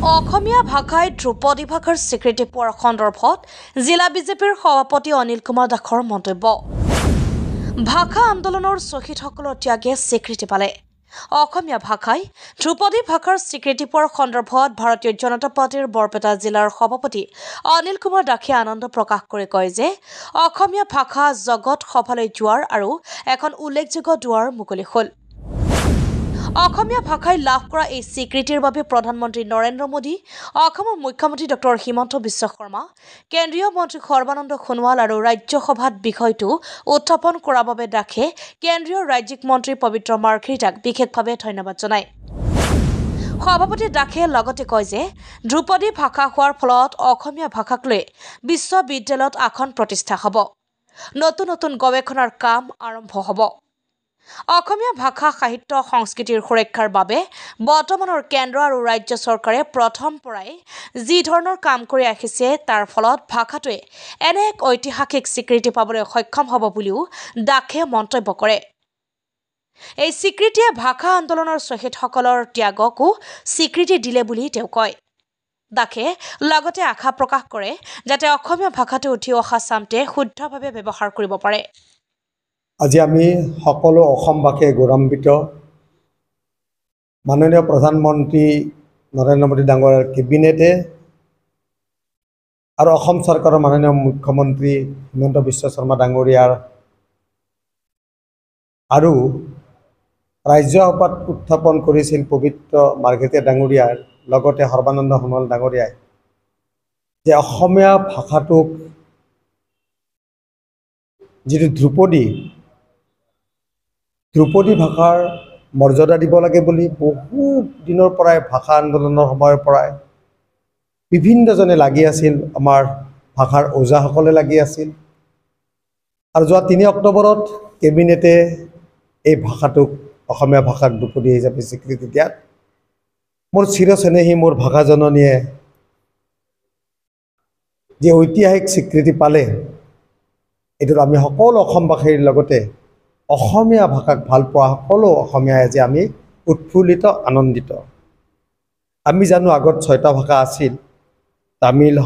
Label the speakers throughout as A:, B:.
A: অসমীয়া ভাষাই ধ্ৰুপদী ভাষাৰ স্বীকৃতি পোৱাৰ সন্দৰ্ভত জিলা বিজেপিৰ সভাপতি অনিল কুমাৰ দাসৰ মন্তব্য। ভাষা আন্দোলনৰ শ্বহীদসকলৰ ত্যাগে স্বীকৃতি পালে। অসমীয়া ভাষাই ধ্ৰুপদী ভাষাৰ স্বীকৃতি পোৱাৰ সন্দৰ্ভত ভাৰতীয় জনতা পাৰ্টীৰ বৰপেটা জিলাৰ সভাপতি অনিল কুমাৰ দাসে আনন্দ প্ৰকাশ কৰি কয় যে অসমীয়া ভাষা জগত সফালৈ যোৱাৰ আৰু এখন উল্লেখযোগ্য দুৱাৰ মুকলি হ'ল। অসমীয়া ভাষাই লাভ কৰা এই স্বীকৃতিৰ বাবে প্ৰধানমন্ত্ৰী নৰেন্দ্ৰ মোদী, অসমৰ মুখ্যমন্ত্ৰী ডক্টৰ হিমন্ত বিশ্ব শৰ্মা, কেন্দ্ৰীয় মন্ত্ৰী সৰ্বানন্দ সোণোৱাল আৰু ৰাজ্যসভাত বিষয়টো উত্থাপন কৰাৰ বাবে দাসে কেন্দ্ৰীয় ৰাজ্যিক মন্ত্ৰী পবিত্ৰ মাৰ্ঘেৰিটাক বিশেষভাৱে ধন্যবাদ জনায়। সভাপতি দাসে লগতে কয় যে ধ্ৰুপদী ভাষা হোৱাৰ ফলত অসমীয়া ভাষাক লৈ বিশ্ববিদ্যালয়ত আসন প্ৰতিষ্ঠা হ'ব, নতুন নতুন গৱেষণাৰ কাম আৰম্ভ হ'ব। অসমীয়া ভাষা সাহিত্য সংস্কৃতিৰ সুৰক্ষাৰ বাবে বৰ্তমানৰ কেন্দ্ৰ আৰু ৰাজ্য চৰকাৰে প্ৰথম পৰাই যি ধৰণৰ কাম কৰি আহিছে তাৰ ফলত ভাষাটোৱে এনে এক ঐতিহাসিক স্বীকৃতি পাবলৈ সক্ষম হ'ব বুলিও দাসে মন্তব্য কৰে। এই স্বীকৃতিয়ে ভাষা আন্দোলনৰ শ্বহীদসকলৰ ত্যাগকো স্বীকৃতি দিলে বুলি তেওঁ কয়। দাসে লগতে আশা প্ৰকাশ কৰে যাতে অসমীয়া ভাষাটো উঠি অহা চামটোৱে শুদ্ধভাৱে ব্যৱহাৰ কৰিব পাৰে।
B: আজি আমি সকলো অসমবাসীয়ে গৌৰৱান্বিত মাননীয় প্ৰধানমন্ত্ৰী নৰেন্দ্ৰ মোদী ডাঙৰীয়াৰ কেবিনেটে আৰু অসম চৰকাৰৰ মাননীয় মুখ্যমন্ত্ৰী হিমন্ত বিশ্ব শৰ্মা ডাঙৰীয়াৰ আৰু ৰাজ্যসভাত উত্থাপন কৰিছিল পবিত্ৰ মাৰ্ঘেৰিটা ডাঙৰীয়াৰ লগতে সৰ্বানন্দ সোণোৱাল ডাঙৰীয়াই যে অসমীয়া ভাষাটোক যিটো ধ্ৰুপদী ভাষাৰ মৰ্যাদা দিব লাগে বুলি বহু দিনৰ পৰাই ভাষা আন্দোলনৰ সময়ৰ পৰাই বিভিন্নজনে লাগি আছিল। আমাৰ ভাষাৰ ওজাসকলে লাগি আছিল আৰু যোৱা ৩ অক্টোবৰত কেবিনেটে এই ভাষাটোক অসমীয়া ভাষাক ধ্ৰুপদী হিচাপে স্বীকৃতি দিয়াত মোৰ চিৰচেনেহী মোৰ ভাষা জননীয়ে যে ঐতিহাসিক স্বীকৃতি পালে, এইটোত আমি সকলো অসমবাসীৰ লগতে অসমীয়া ভাষাক ভাল পোৱা সকলো অসমীয়াই আজি আমি উৎফুল্লিত আনন্দিত। আমি জানো আগত 6টা ভাষা আছিল, তামিল,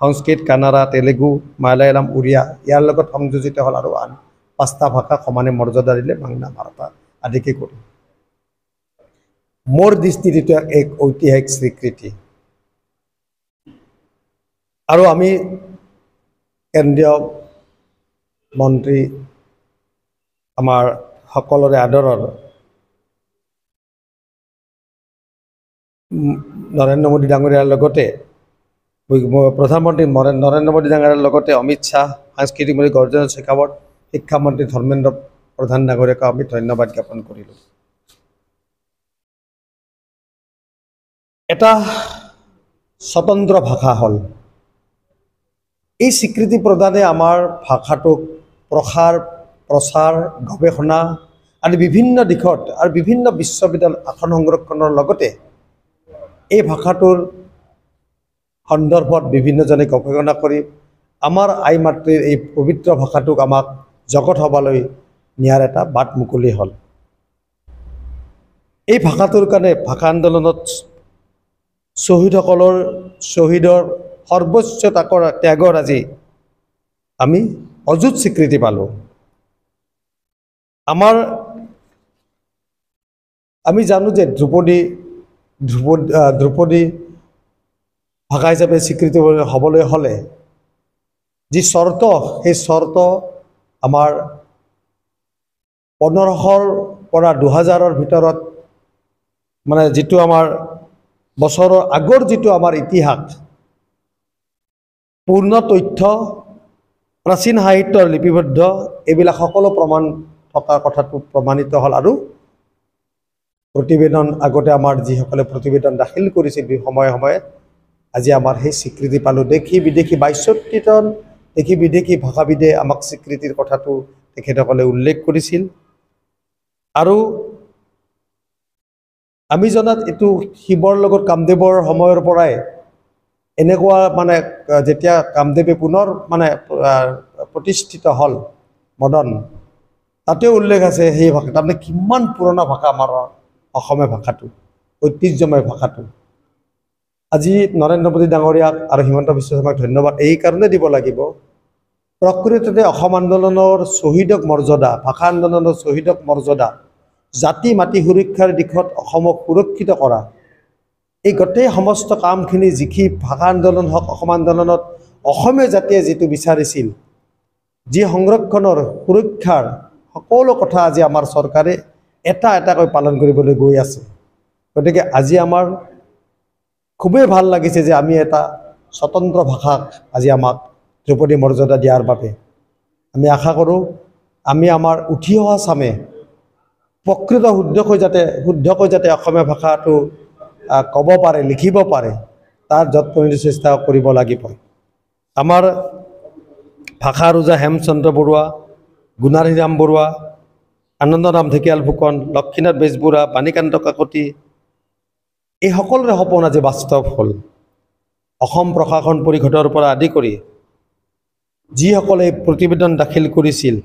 B: সংস্কৃত, কানাড়া, তেলেগু, মালায়ালাম, উৰিয়া, ইয়াৰ লগত সংযোজিত হ'ল আৰু আন 5টা ভাষা সমানে মৰ্যাদা দিলে বাংলা, মাৰাঠা আদিকে কৰি। মোৰ দৃষ্টিত এইটো এক ঐতিহাসিক স্বীকৃতি আৰু আমি কেন্দ্ৰীয় মন্ত্ৰী আমাৰ সকলোৰে আদৰৰ নৰেন্দ্ৰ মোদী ডাঙৰীয়াৰ লগতে প্ৰধানমন্ত্ৰী নৰেন্দ্ৰ মোদী ডাঙৰীয়াৰ লগতে অমিত শ্বাহ, সাংস্কৃতিক মন্ত্ৰী গৰ্জেন শেখাৱত, শিক্ষামন্ত্ৰী ধৰ্মেন্দ্ৰ প্ৰধান ডাঙৰীয়াক আমি ধন্যবাদ জ্ঞাপন কৰিলোঁ। এটা স্বতন্ত্ৰ ভাষা হ'ল এই স্বীকৃতি প্ৰদানে আমাৰ ভাষাটোক প্ৰচাৰ গৱেষণা আদি বিভিন্ন দিশত আৰু বিভিন্ন বিশ্ববিদ্যালয়ত আসন সংৰক্ষণৰ লগতে এই ভাষাটোৰ সন্দৰ্ভত বিভিন্নজনে গৱেষণা কৰি আমাৰ আই মাতৃৰ এই পবিত্ৰ ভাষাটোক আমাক জগত সভালৈ নিয়াৰ এটা বাট মুকলি হ'ল। এই ভাষাটোৰ কাৰণে ভাষা আন্দোলনত শ্বহীদৰ সৰ্বোচ্চ ত্যাগৰ আজি আমি অযুত স্বীকৃতি পালোঁ। আমি জানো যে ধ্ৰুপদী ভাষা হিচাপে স্বীকৃতি হ'বলৈ হ'লে যি চৰ্ত, সেই চৰ্ত আমাৰ 1500ৰ পৰা 2000ৰ ভিতৰত মানে যিটো আমাৰ বছৰৰ আগৰ যিটো আমাৰ ইতিহাস, পূৰ্ণ তথ্য, প্ৰাচীন সাহিত্যৰ লিপিবদ্ধ এইবিলাক সকলো প্ৰমাণ থকাৰ কথাটো প্ৰমাণিত হ'ল আৰু প্ৰতিবেদন আগতে আমাৰ যিসকলে প্ৰতিবেদন দাখিল কৰিছিল সময়ে সময়ে আজি আমাৰ সেই স্বীকৃতি পালোঁ। দেশী বিদেশী 62জন দেশী বিদেশী ভাষাবিদে আমাক স্বীকৃতিৰ কথাটো তেখেতসকলে উল্লেখ কৰিছিল আৰু আমি জনাত এইটো শিৱৰ লগত কামদেৱৰ সময়ৰ পৰাই এনেকুৱা মানে যেতিয়া কামদেৱে পুনৰ মানে প্ৰতিষ্ঠিত হ'ল মদন, তাতেও উল্লেখ আছে সেই ভাষা তাৰমানে কিমান পুৰণা ভাষা আমাৰ অসমীয়া ভাষাটো, ঐতিহ্যময় ভাষাটো। আজি নৰেন্দ্ৰ মোদী ডাঙৰীয়াক আৰু হিমন্ত বিশ্ব শৰ্মাক ধন্যবাদ এই কাৰণে দিব লাগিব, প্ৰকৃততে অসম আন্দোলনৰ শ্বহীদক মৰ্যাদা, ভাষা আন্দোলনৰ শ্বহীদক মৰ্যাদা, জাতি মাটি সুৰক্ষাৰ দিশত অসমক সুৰক্ষিত কৰা, এই গোটেই সমস্ত কামখিনি যিখিনি ভাষা আন্দোলন হওক, অসম আন্দোলনত অসমীয়া জাতিয়ে যিটো বিচাৰিছিল, যি সংৰক্ষণৰ সুৰক্ষাৰ সকলো কথা আজি আমাৰ চৰকাৰে এটা এটাকৈ পালন কৰিবলৈ গৈ আছে। গতিকে আজি আমাৰ খুবেই ভাল লাগিছে যে আমি এটা স্বতন্ত্ৰ ভাষাক আজি আমাক ধ্ৰুপদী মৰ্যাদা দিয়াৰ বাবে আমি আশা কৰোঁ আমি আমাৰ উঠি অহা চামে প্ৰকৃত শুদ্ধকৈ যাতে অসমীয়া ভাষাটো ক'ব পাৰে, লিখিব পাৰে, তাৰ যৎপৰোনাস্তি চেষ্টা কৰিব লাগিব। আমাৰ ভাষাৰ ওজা হেমচন্দ্ৰ বৰুৱা, গুণাৰীৰাম বৰুৱা, আনন্দৰাম ঢেকিয়াল ফুকন, লক্ষীনাথ বেজবৰুৱা, বাণীকান্ত কাকতি, এই সকলোৰে সপোন আজি বাস্তৱ হ'ল। অসম প্ৰশাসন পৰিষদৰ পৰা আদি কৰি যিসকলে প্ৰতিবেদন দাখিল কৰিছিল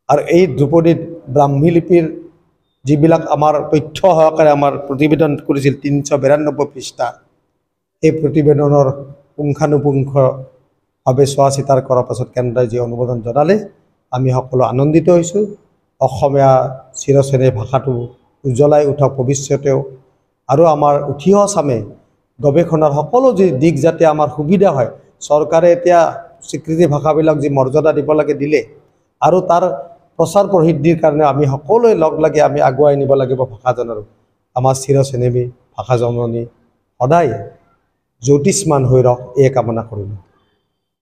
B: আৰু এই ধ্ৰুপদী ব্ৰাহ্মী লিপিৰ যিবিলাক আমাৰ তথ্য সহকাৰে আমাৰ প্ৰতিবেদন কৰিছিল ৩৯২ পৃষ্ঠা, এই প্ৰতিবেদনৰ পুংখানুপুংখভাৱে চোৱা চিতাৰ কৰাৰ পাছত কেন্দ্ৰই যি অনুমোদন জনালে আমি সকলো আনন্দিত হৈছোঁ। অসমীয়া চিৰচেনেই ভাষাটো উজ্বলাই উঠক ভৱিষ্যতেও, আৰু আমাৰ উঠি অহা চামে গৱেষণাৰ সকলো যি দিশ যাতে আমাৰ সুবিধা হয়। চৰকাৰে এতিয়া স্বীকৃতি ভাষাবিলাক যি মৰ্যাদা দিব লাগে দিলে, আৰু তাৰ প্ৰচাৰ প্ৰসিদ্ধিৰ কাৰণে আমি সকলোৱে লগ লাগি আমি আগুৱাই নিব লাগিব ভাষাজনৰ। আমাৰ চিৰচেনেবী ভাষা জননী সদায় জ্যোতিষ্মান হৈ ৰওক, এই কামনা কৰিলোঁ।